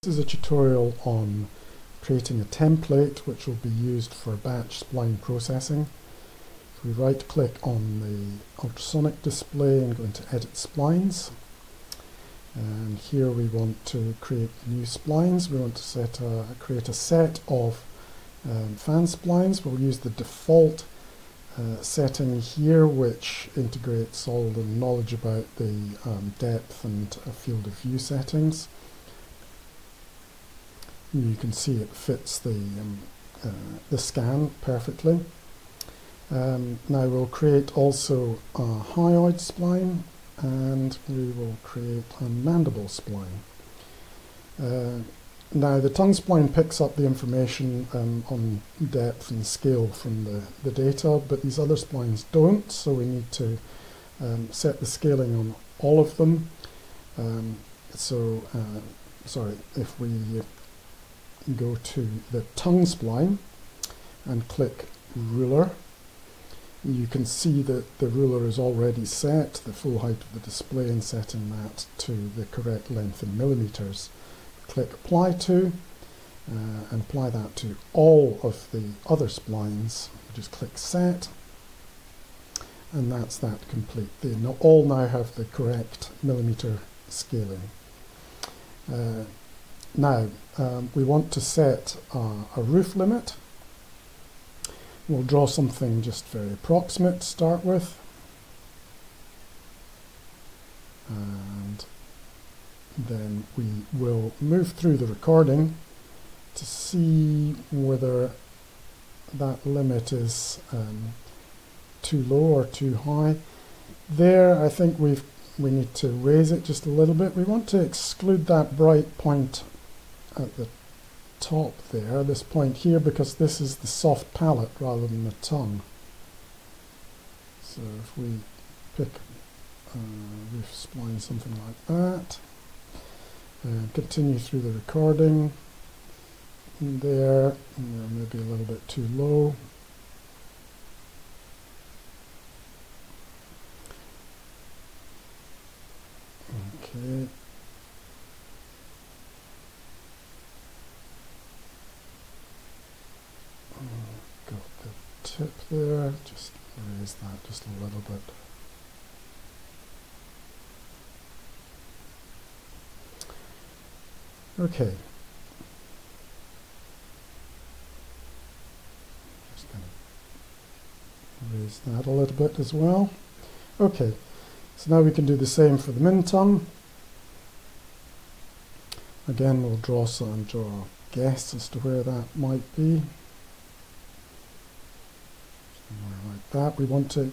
This is a tutorial on creating a template which will be used for batch spline processing. So we right click on the ultrasonic display and go into edit splines, and here we want to create new splines. We want to create a set of fan splines. We'll use the default setting here, which integrates all the knowledge about the depth and field of view settings. You can see it fits the scan perfectly. Now we'll create also a hyoid spline, and we will create a mandible spline. Now the tongue spline picks up the information on depth and scale from the data, but these other splines don't, so we need to set the scaling on all of them. If we go to the tongue spline and click ruler, you can see that the ruler is already set, the full height of the display, and setting that to the correct length in millimeters. Click apply to and apply that to all of the other splines. Just click set, and that's that complete. They all now have the correct millimeter scaling. Now we want to set a roof limit. We'll draw something just very approximate to start with, and then we will move through the recording to see whether that limit is too low or too high. There, I think we need to raise it just a little bit. We want to exclude that bright point at the top there, this point here, because this is the soft palate rather than the tongue. So if we pick roof spline, something like that, and continue through the recording, there, maybe a little bit too low. Okay. Got the tip there, just raise that just a little bit. Okay. Just going to raise that a little bit as well. Okay, so now we can do the same for the min tongue. Again, we'll draw a guess as to where that might be. Somewhere like that. We want to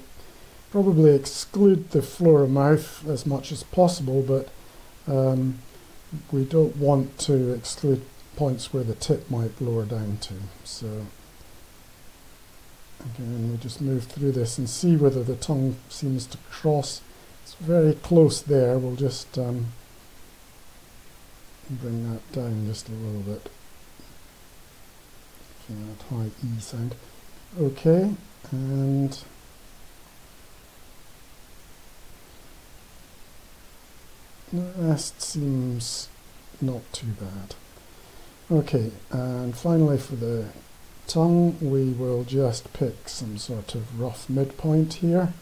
probably exclude the floor of mouth as much as possible, but we don't want to exclude points where the tip might lower down to. So again, we just move through this and see whether the tongue seems to cross. It's very close there. We'll just bring that down just a little bit. That high E sound. Okay, and the rest seems not too bad. Okay, and finally for the tongue, we will just pick some sort of rough midpoint here.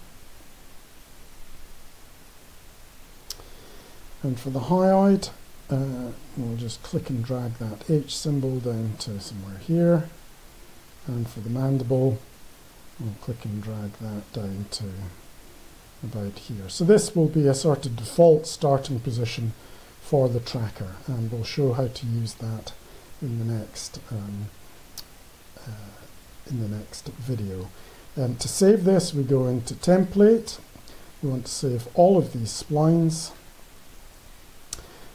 And for the hyoid, we'll just click and drag that H symbol down to somewhere here. And for the mandible, we'll click and drag that down to about here. So this will be a sort of default starting position for the tracker, and we'll show how to use that in the next video. To save this, we go into template. We want to save all of these splines,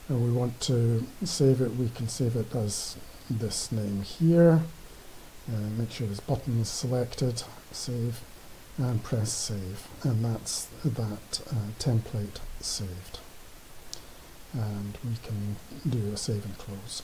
and we want to save it. We can save it as this name here. Make sure this button is selected, save, and press save, and that's that template saved. And we can do a save and close.